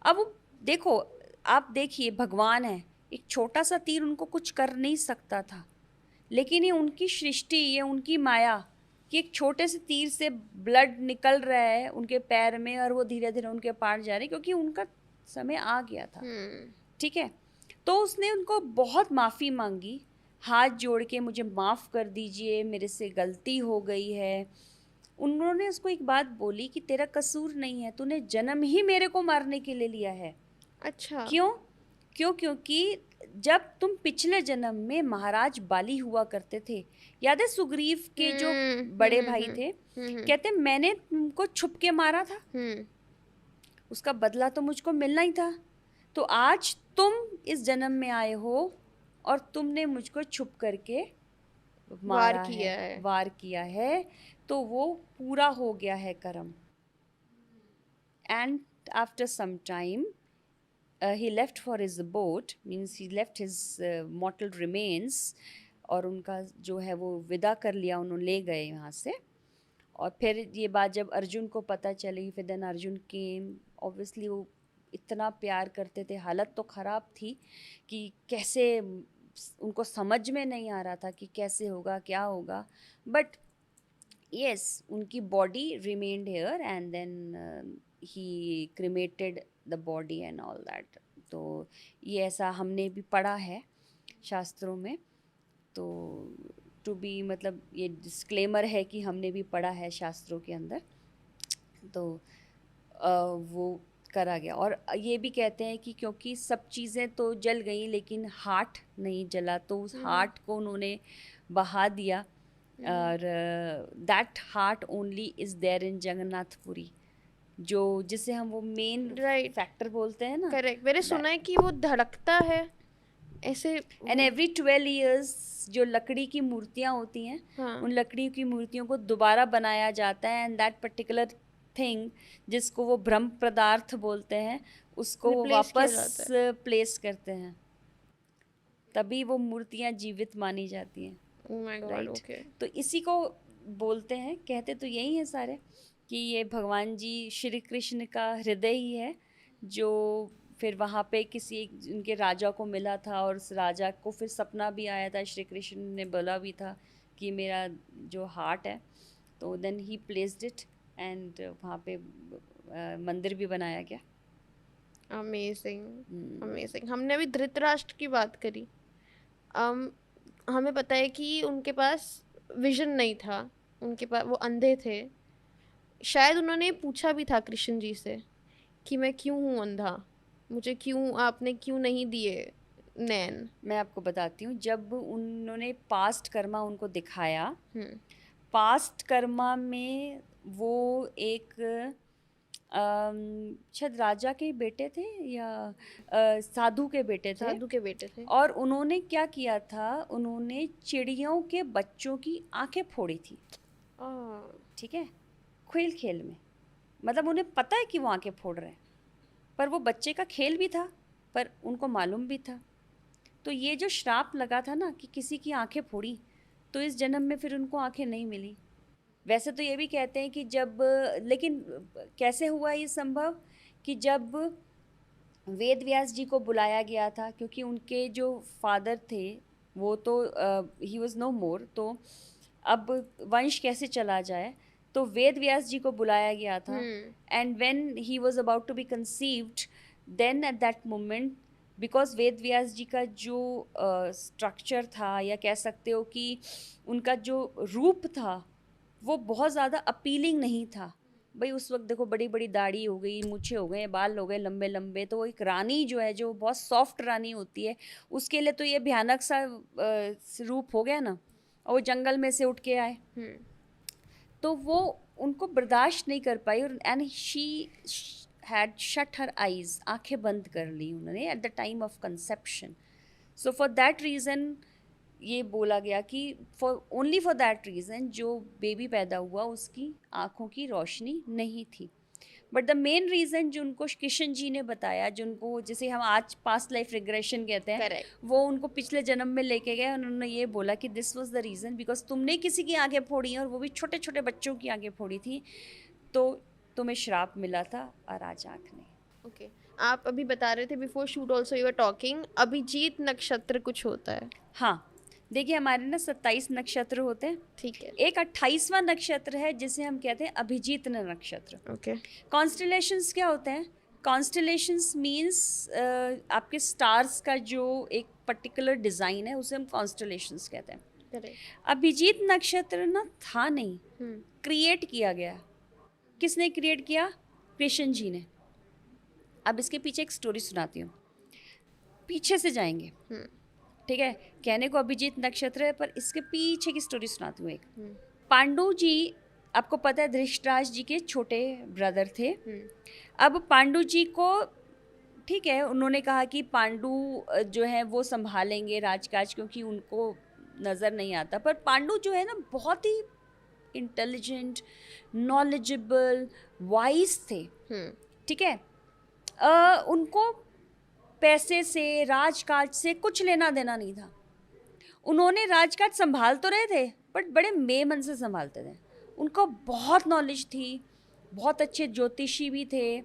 B: अब देखो, आप देखिए, भगवान है, एक छोटा सा तीर उनको कुछ कर नहीं सकता था, लेकिन ये उनकी सृष्टि, ये उनकी माया कि एक छोटे से तीर से ब्लड निकल रहा है उनके पैर में, और वो धीरे धीरे उनके पार जा रही, क्योंकि उनका समय आ गया था। ठीक है, तो उसने उनको बहुत माफ़ी मांगी, हाथ जोड़ के मुझे माफ़ कर दीजिए, मेरे से गलती हो गई है। उन्होंने उसको एक बात बोली कि तेरा कसूर नहीं है, तूने जन्म ही मेरे को मारने के लिए लिया है।
A: अच्छा।
B: क्योंकि जब तुम पिछले जन्म में महाराज बाली हुआ करते थे, याद है सुग्रीव के जो बड़े भाई थे, कहते मैंने तुमको छुप के मारा था, उसका बदला तो मुझको मिलना ही था। तो आज तुम इस जन्म में आए हो और तुमने मुझको छुप करके
A: वार
B: मारा
A: किया
B: है,
A: है।
B: वार किया है, तो वो पूरा हो गया है कर्म. And after some time, he left for his boat, means he left his mortal remains, और उनका जो है वो विदा कर लिया, उन्होंने ले गए यहाँ से. और फिर ये बात जब अर्जुन को पता चली, फिर देन अर्जुन केम. ऑब्वियसली वो इतना प्यार करते थे, हालत तो ख़राब थी कि कैसे, उनको समझ में नहीं आ रहा था कि कैसे होगा, क्या होगा. बट yes, उनकी body remained here and then he cremated the body and all that. तो ये ऐसा हमने भी पढ़ा है शास्त्रों में. तो टू बी, मतलब ये डिस्क्लेमर है कि हमने भी पढ़ा है शास्त्रों के अंदर. तो वो करा गया. और ये भी कहते हैं कि क्योंकि सब चीज़ें तो जल गई लेकिन हार्ट नहीं जला, तो उस हार्ट को उन्होंने बहा दिया. और that heart only is there in Jagannathpuri, जो जिसे हम वो मेन
A: Right.
B: फैक्टर बोलते हैं ना.
A: करेक्ट, मैंने सुना है कि वो धड़कता है ऐसे.
B: एंड एवरी 12 years जो लकड़ी की मूर्तियाँ होती हैं,
A: हाँ.
B: उन लकड़ी की मूर्तियों को दोबारा बनाया जाता है. एंड दैट पर्टिकुलर थिंग जिसको वो ब्रह्म पदार्थ बोलते हैं, उसको वो
A: Replace किया
B: वापस
A: जाता
B: प्लेस करते हैं, तभी वो मूर्तियाँ जीवित मानी जाती हैं.
A: Oh my God,
B: Right.
A: okay.
B: तो इसी को बोलते हैं, कहते तो यही है सारे, कि ये भगवान जी श्री कृष्ण का हृदय ही है, जो फिर वहाँ पे किसी उनके राजा को मिला था, और उस राजा को फिर सपना भी आया था, श्री कृष्ण ने बोला भी था कि मेरा जो हार्ट है. तो then he placed it and वहाँ पे मंदिर भी बनाया गया.
A: Amazing, amazing. हमने अभी धृतराष्ट्र की बात करी. हमें पता है कि उनके पास विजन नहीं था, उनके पास, वो अंधे थे. शायद उन्होंने पूछा भी था कृष्ण जी से कि मैं क्यों हूँ अंधा, मुझे क्यों, आपने क्यों नहीं दिए नैन.
B: मैं आपको बताती हूँ, जब उन्होंने पास्ट कर्मा उनको दिखाया,
A: हम्म.
B: पास्ट कर्मा में वो एक शायद राजा के बेटे थे या साधु के बेटे थे.
A: साधु के बेटे थे.
B: और उन्होंने क्या किया था, उन्होंने चिड़ियों के बच्चों की आंखें फोड़ी थी. ठीक है, खेल खेल में, मतलब उन्हें पता है कि वो आंखें फोड़ रहे हैं, पर वो बच्चे का खेल भी था, पर उनको मालूम भी था. तो ये जो श्राप लगा था ना कि किसी की आंखें फोड़ी, तो इस जन्म में फिर उनको आंखें नहीं मिली. वैसे तो ये भी कहते हैं कि जब, लेकिन कैसे हुआ ये संभव, कि जब वेद व्यास जी को बुलाया गया था, क्योंकि उनके जो फादर थे वो तो ही वॉज नो मोर, तो अब वंश कैसे चला जाए, तो वेद व्यास जी को बुलाया गया था. And when he was about to be conceived, then at that moment, because Ved Vyas ji का जो स्ट्रक्चर था, या कह सकते हो कि उनका जो रूप था, वो बहुत ज़्यादा अपीलिंग नहीं था. भाई उस वक्त देखो, बड़ी बड़ी दाढ़ी हो गई, मूछें हो गए, बाल हो गए लंबे लंबे, तो एक रानी जो है, जो बहुत सॉफ्ट रानी होती है, उसके लिए तो ये भयानक सा रूप हो गया ना. और वो जंगल में से उठ के आए, तो वो उनको बर्दाश्त नहीं कर पाई. And she had shut her eyes, आंखें बंद कर ली उन्होंने at the time of conception. So for that reason ये बोला गया कि ओनली फॉर दैट रीज़न जो बेबी पैदा हुआ उसकी आँखों की रोशनी नहीं थी. बट द मेन रीज़न जो उनको किशन जी ने बताया, जो उनको, जिसे हम आज पास्ट लाइफ रिग्रेशन कहते हैं,
A: Correct.
B: वो उनको पिछले जन्म में लेके गए. उन्होंने ये बोला कि this was the reason, because तुमने किसी की आंखें फोड़ी हैं, और वो भी छोटे छोटे बच्चों की आंखें फोड़ी थी, तो तुम्हें श्राप मिला था, और आज आँख नहीं.
A: ओके. आप अभी बता रहे थे before shoot also you are talking, Abhijit नक्षत्र कुछ होता है.
B: हाँ, देखिए हमारे ना 27 नक्षत्र होते हैं.
A: ठीक है.
B: एक 28वां नक्षत्र है जिसे हम कहते हैं अभिजीत नक्षत्र.
A: ओके.
B: कॉन्स्टलेशंस क्या होते हैं? कॉन्स्टलेशंस मीन्स आपके स्टार्स का जो एक पर्टिकुलर डिज़ाइन है, उसे हम कॉन्स्टलेशंस कहते हैं.
A: करेक्ट.
B: अभिजीत नक्षत्र ना था नहीं, क्रिएट किया गया. किसने क्रिएट किया? कृष्ण जी ने. अब इसके पीछे एक स्टोरी सुनाती हूँ, पीछे से जाएंगे. ठीक है, कहने को अभिजीत नक्षत्र है, पर इसके पीछे की स्टोरी सुनाती हूँ एक. पांडु जी, आपको पता है धृतराष्ट्र जी के छोटे ब्रदर थे. अब पांडु जी को ठीक है, उन्होंने कहा कि पांडु जो है वो संभालेंगे राजकाज क्योंकि उनको नज़र नहीं आता, पर पांडु जो है ना बहुत ही इंटेलिजेंट, नॉलेजेबल, वाइज थे। ठीक है, उनको पैसे से, राजकाज से कुछ लेना देना नहीं था। उन्होंने राजकाज संभाल तो रहे थे बट बड़े मेमन से संभालते थे। उनको बहुत नॉलेज थी, बहुत अच्छे ज्योतिषी भी थे,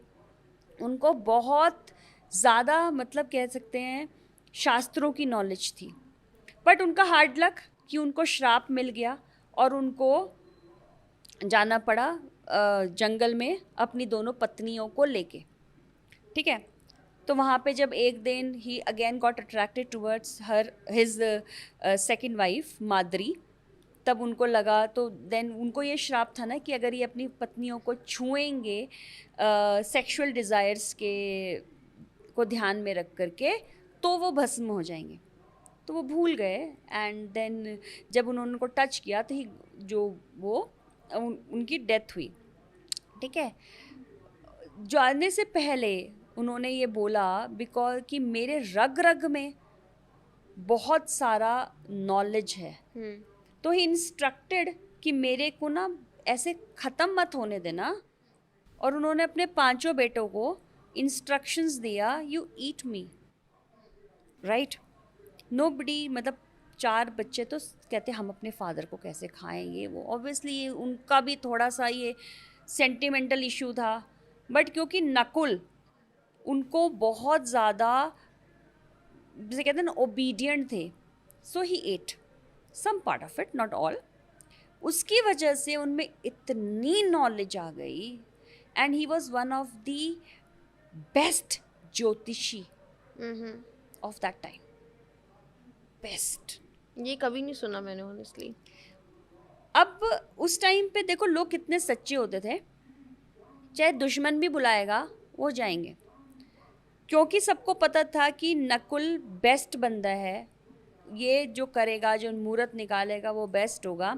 B: उनको बहुत ज़्यादा मतलब कह सकते हैं शास्त्रों की नॉलेज थी। बट उनका हार्ड लक कि उनको श्राप मिल गया और उनको जाना पड़ा जंगल में अपनी दोनों पत्नियों को लेके। ठीक है, तो वहाँ पे जब एक दिन he again got attracted towards his second wife Madri, तब उनको लगा, तो देन उनको ये श्राप था ना कि अगर ये अपनी पत्नियों को छुएंगे सेक्सुअल डिज़ायर्स के को ध्यान में रख करके, तो वो भस्म हो जाएंगे। तो वो भूल गए एंड देन जब उन्होंने उनको टच किया तो ही जो वो उनकी डेथ हुई। ठीक है, जाने से पहले उन्होंने ये बोला बिकॉज कि मेरे रग रग में बहुत सारा नॉलेज है, तो ही इंस्ट्रक्टेड कि मेरे को ना ऐसे ख़त्म मत होने देना। और उन्होंने अपने 5 बेटों को इंस्ट्रक्शंस दिया, you eat me, right. Nobody, मतलब 4 बच्चे तो कहते हम अपने फादर को कैसे खाएंगे, वो ऑब्वियसली उनका भी थोड़ा सा ये सेंटिमेंटल इशू था। बट क्योंकि नकुल उनको बहुत ज़्यादा जैसे कहते हैं ना ओबीडियंट थे, so he at some part of it, not all. उसकी वजह से उनमें इतनी नॉलेज आ गई and he was one of the best ज्योतिषी ऑफ दैट टाइम। बेस्ट,
A: ये कभी नहीं सुना मैंने ऑनेस्टली।
B: अब उस टाइम पे देखो लोग कितने सच्चे होते थे, चाहे दुश्मन भी बुलाएगा वो जाएंगे, क्योंकि सबको पता था कि नकुल बेस्ट बंदा है, ये जो करेगा, जो मुहूर्त निकालेगा वो बेस्ट होगा।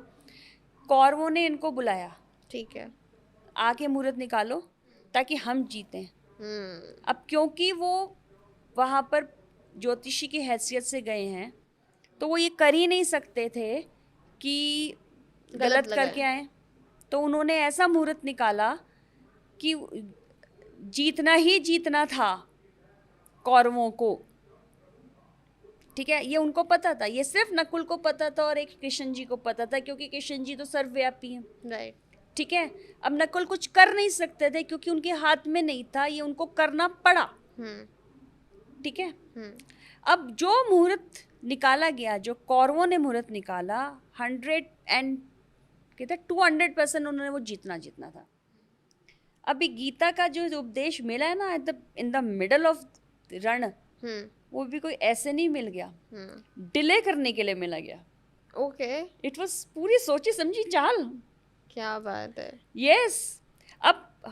B: कौरवों ने इनको बुलाया,
A: ठीक है,
B: आके मुहूर्त निकालो ताकि हम जीतें। अब क्योंकि वो वहाँ पर ज्योतिषी की हैसियत से गए हैं, तो वो ये कर ही नहीं सकते थे कि गलत करके आए। तो उन्होंने ऐसा मुहूर्त निकाला कि जीतना ही जीतना था कौरवों को। ठीक है, ये उनको पता था, ये सिर्फ नकुल को पता था और एक कृष्ण जी को पता था, क्योंकि कृष्ण जी तो सर्वव्यापी हैं,
A: राइट।
B: ठीक है। अब नकुल कुछ कर नहीं सकते थे क्योंकि उनके हाथ में नहीं था, ये उनको करना पड़ा। ठीक है, अब जो मुहूर्त निकाला गया, जो कौरवों ने मुहूर्त निकाला, 200% उन्होंने वो जीतना था। अभी गीता का जो उपदेश मिला है ना इन द मिडल ऑफ रण, वो भी कोई ऐसे नहीं मिल गया, डिले करने के लिए मिला गया।
A: ओके,
B: इट वाज पूरी सोची समझी चाल।
A: क्या बात है।
B: यस, अब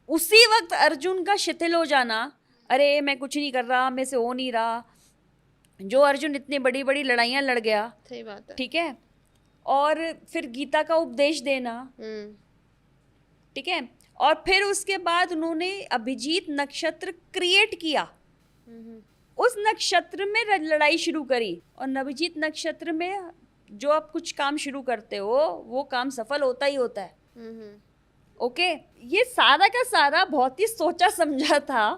B: उसी वक्त अर्जुन का शिथिल हो जाना, अरे मैं कुछ नहीं कर रहा, मैं से हो नहीं रहा, जो अर्जुन इतनी बड़ी बड़ी लड़ाइयाँ लड़ गया,
A: सही बात है,
B: ठीक है, और फिर गीता का उपदेश देना, ठीक है, और फिर उसके बाद उन्होंने अभिजीत नक्षत्र क्रिएट किया, उस नक्षत्र में लड़ाई शुरू करी। और अभिजीत नक्षत्र में जो आप कुछ काम शुरू करते हो वो काम सफल होता ही होता है। ओके, ये सारा का सारा बहुत ही सोचा समझा था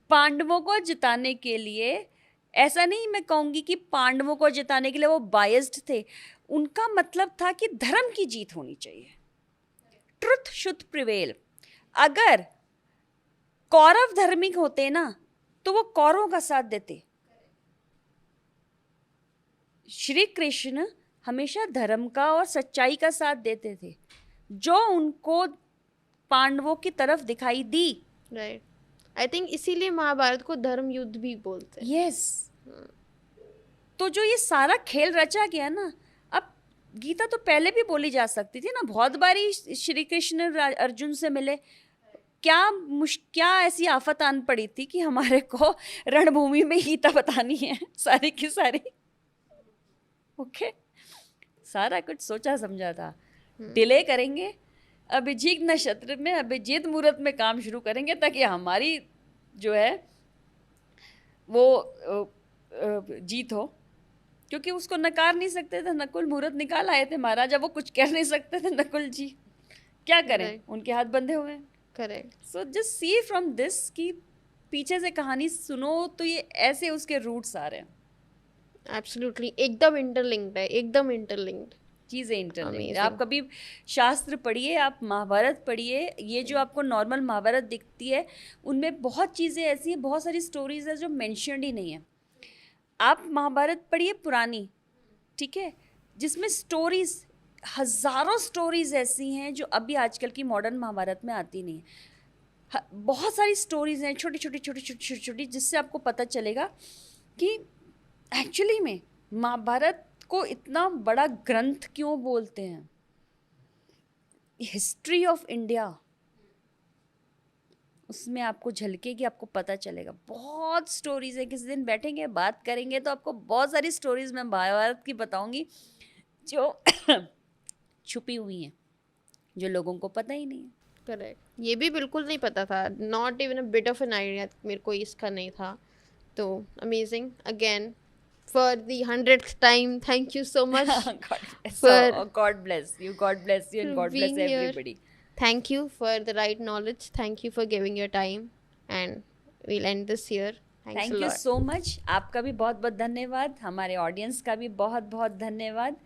B: पांडवों को जिताने के लिए। ऐसा नहीं मैं कहूँगी कि पांडवों को जिताने के लिए वो बायस्ड थे, उनका मतलब था कि धर्म की जीत होनी चाहिए, ट्रुथ शुड प्रिवेल। अगर कौरव धार्मिक होते ना तो वो कौरवों का साथ देते। श्री कृष्ण हमेशा धर्म का और सच्चाई का साथ देते थे, जो उनको पांडवों की तरफ दिखाई दी।
A: राइट, आई थिंक इसीलिए महाभारत को धर्म युद्ध भी बोलते हैं।
B: यस, तो जो ये सारा खेल रचा गया ना, अब गीता तो पहले भी बोली जा सकती थी ना, बहुत बारी श्री कृष्ण अर्जुन से मिले, क्या ऐसी आफत आन पड़ी थी कि हमारे को रणभूमि में गीता बतानी है सारी की सारी। ओके, सारा कुछ सोचा समझा था। डिले करेंगे, अभिजीत नक्षत्र में अभिजीत मुहूर्त में काम शुरू करेंगे ताकि हमारी जो है वो जीत हो, क्योंकि उसको नकार नहीं सकते थे। नकुल मुहूर्त निकाल आए थे महाराजा, वो कुछ कह नहीं सकते थे नकुल जी, क्या करें,
A: Right.
B: उनके हाथ बंधे हुए हैं।
A: Correct.
B: So just see from this कि पीछे से कहानी सुनो तो ये ऐसे उसके रूट्स आ रहे हैं।
A: एब्सोल्युटली, एकदम इंटरलिंक्ड है, एकदम इंटरलिंक्ड।
B: चीज़ें इंटरलिंक्ड। आप
A: अमेजिंग।
B: कभी शास्त्र पढ़िए, आप महाभारत पढ़िए, ये जो आपको नॉर्मल महाभारत दिखती है उनमें बहुत चीज़ें ऐसी हैं, बहुत सारी स्टोरीज है जो मेंशन्ड ही नहीं है। आप महाभारत पढ़िए पुरानी, ठीक है, जिसमें स्टोरीज, हजारों स्टोरीज ऐसी हैं जो अभी आजकल की मॉडर्न महाभारत में आती नहीं है। बहुत सारी स्टोरीज हैं छोटी छोटी छोटी छोटी छोटी छोटी, जिससे आपको पता चलेगा कि एक्चुअली में महाभारत को इतना बड़ा ग्रंथ क्यों बोलते हैं। हिस्ट्री ऑफ इंडिया उसमें आपको झलकेगी, आपको पता चलेगा। बहुत स्टोरीज है, किसी दिन बैठेंगे बात करेंगे तो आपको बहुत सारी स्टोरीज मैं महाभारत की बताऊंगी जो छुपी हुई हैं, जो लोगों को पता ही नहीं है।
A: करेक्ट, ये भी बिल्कुल नहीं पता था, not even a bit of an idea मेरे को इसका नहीं था। तो amazing, again for the 100th time, thank you so much
B: God bless you, God bless you, and
A: for
B: God bless
A: being here.
B: everybody.
A: Thank you for the right knowledge, thank you for giving your time, and we'll end this here. Thanks
B: Thank
A: a
B: you
A: lot.
B: so much. आपका भी बहुत बहुत धन्यवाद, हमारे audience का भी बहुत बहुत धन्यवाद।